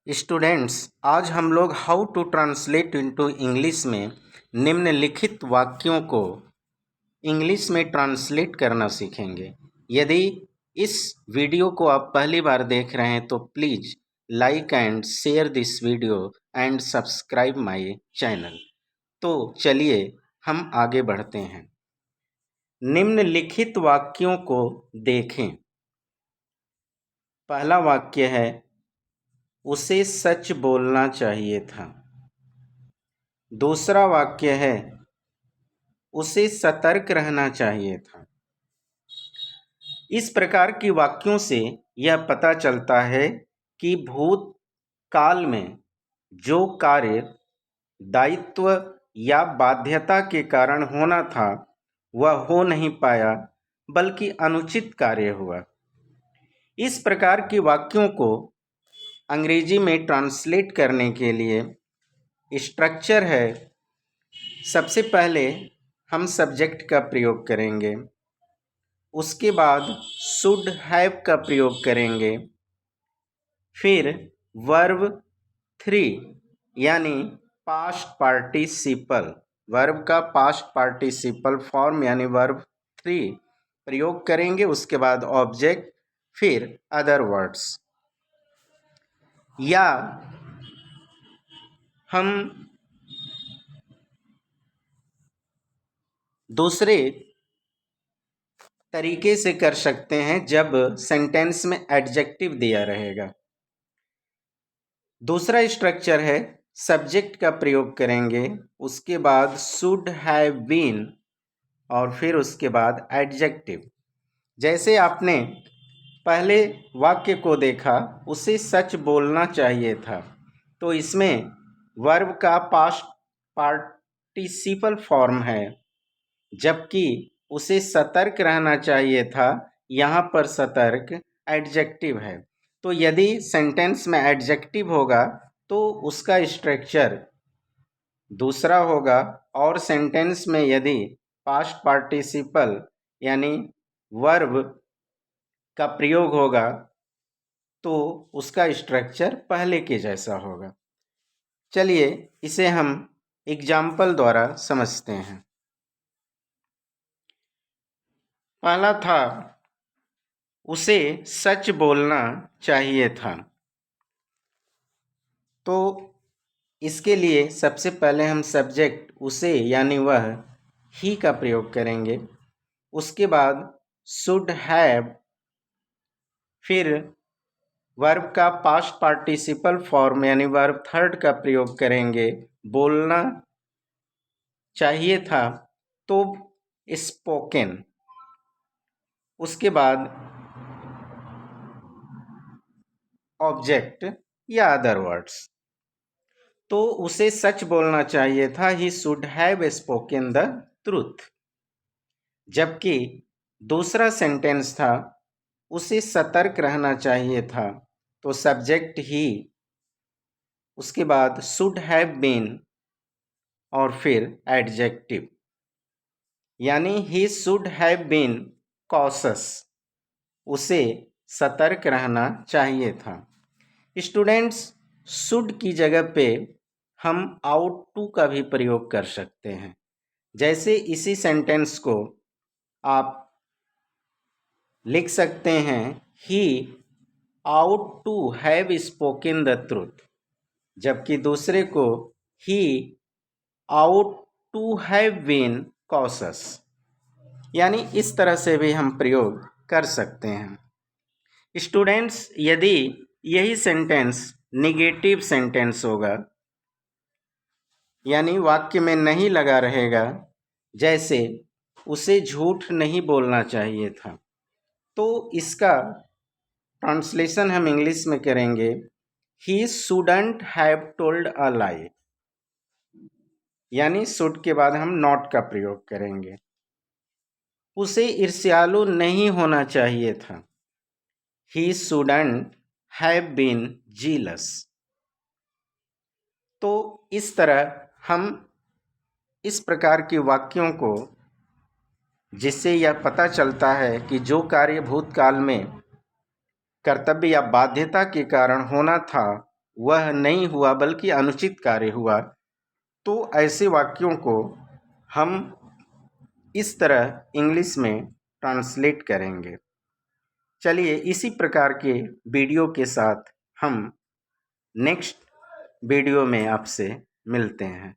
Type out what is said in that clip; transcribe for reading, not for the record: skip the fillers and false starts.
Students, आज हम लोग how to translate into English में निम्नलिखित वाक्यों को इंग्लिश में ट्रांसलेट करना सीखेंगे। यदि इस वीडियो को आप पहली बार देख रहे हैं तो please like and share this video and subscribe my channel. तो चलिए हम आगे बढ़ते हैं। निम्नलिखित वाक्यों को देखें। पहला वाक्य है, उसे सच बोलना चाहिए था। दूसरा वाक्य है, उसे सतर्क रहना चाहिए था। इस प्रकार की वाक्यों से यह पता चलता है कि भूतकाल में जो कार्य दायित्व या बाध्यता के कारण होना था वह हो नहीं पाया, बल्कि अनुचित कार्य हुआ। इस प्रकार की वाक्यों को अंग्रेजी में ट्रांसलेट करने के लिए स्ट्रक्चर है। सबसे पहले हम सब्जेक्ट का प्रयोग करेंगे, उसके बाद शुड हैव का प्रयोग करेंगे, फिर वर्ब 3 यानी पास्ट पार्टिसिपल, वर्ब का पास्ट पार्टिसिपल फॉर्म यानी वर्ब 3 प्रयोग करेंगे, उसके बाद ऑब्जेक्ट, फिर अदर वर्ड्स। या हम दूसरे तरीके से कर सकते हैं जब सेंटेंस में एडजेक्टिव दिया रहेगा। दूसरा स्ट्रक्चर है, सब्जेक्ट का प्रयोग करेंगे, उसके बाद शुड हैव बीन और फिर उसके बाद एडजेक्टिव। जैसे आपने पहले वाक्य को देखा, उसे सच बोलना चाहिए था, तो इसमें वर्ब का पास्ट पार्टिसिपल फॉर्म है, जबकि उसे सतर्क रहना चाहिए था, यहाँ पर सतर्क एडजेक्टिव है। तो यदि सेंटेंस में एडजेक्टिव होगा तो उसका स्ट्रक्चर दूसरा होगा, और सेंटेंस में यदि पास्ट पार्टिसिपल यानी वर्ब का प्रयोग होगा तो उसका स्ट्रक्चर पहले के जैसा होगा। चलिए इसे हम एग्जाम्पल द्वारा समझते हैं। पहला था, उसे सच बोलना चाहिए था। तो इसके लिए सबसे पहले हम सब्जेक्ट उसे यानी वह ही का प्रयोग करेंगे, उसके बाद शुड हैव, फिर वर्ब का पास्ट पार्टिसिपल फॉर्म यानी वर्ब थर्ड का प्रयोग करेंगे, बोलना चाहिए था तो स्पोकन, उसके बाद ऑब्जेक्ट या अदर वर्ड्स। तो उसे सच बोलना चाहिए था, ही should have spoken the truth. जबकि दूसरा सेंटेंस था, उसे सतर्क रहना चाहिए था, तो सब्जेक्ट ही, उसके बाद शुड हैव बीन और फिर एडजेक्टिव, यानी he should have been cautious, उसे सतर्क रहना चाहिए था। स्टूडेंट्स, शुड की जगह पे हम आउट टू का भी प्रयोग कर सकते हैं। जैसे इसी सेंटेंस को आप लिख सकते हैं, he ought to have spoken the truth, जबकि दूसरे को he ought to have been cautious. यानी इस तरह से भी हम प्रयोग कर सकते हैं। स्टूडेंट्स, यदि यही सेंटेंस निगेटिव सेंटेंस होगा, यानी वाक्य में नहीं लगा रहेगा, जैसे उसे झूठ नहीं बोलना चाहिए था, तो इसका ट्रांसलेशन हम इंग्लिश में करेंगे, he shouldn't have told a lie, यानी शुड के बाद हम नॉट का प्रयोग करेंगे। उसे ईर्ष्यालु नहीं होना चाहिए था, he shouldn't have been jealous. तो इस तरह हम इस प्रकार के वाक्यों को, जिससे यह पता चलता है कि जो कार्य भूतकाल में कर्तव्य या बाध्यता के कारण होना था वह नहीं हुआ बल्कि अनुचित कार्य हुआ, तो ऐसे वाक्यों को हम इस तरह इंग्लिश में ट्रांसलेट करेंगे। चलिए इसी प्रकार के वीडियो के साथ हम नेक्स्ट वीडियो में आपसे मिलते हैं।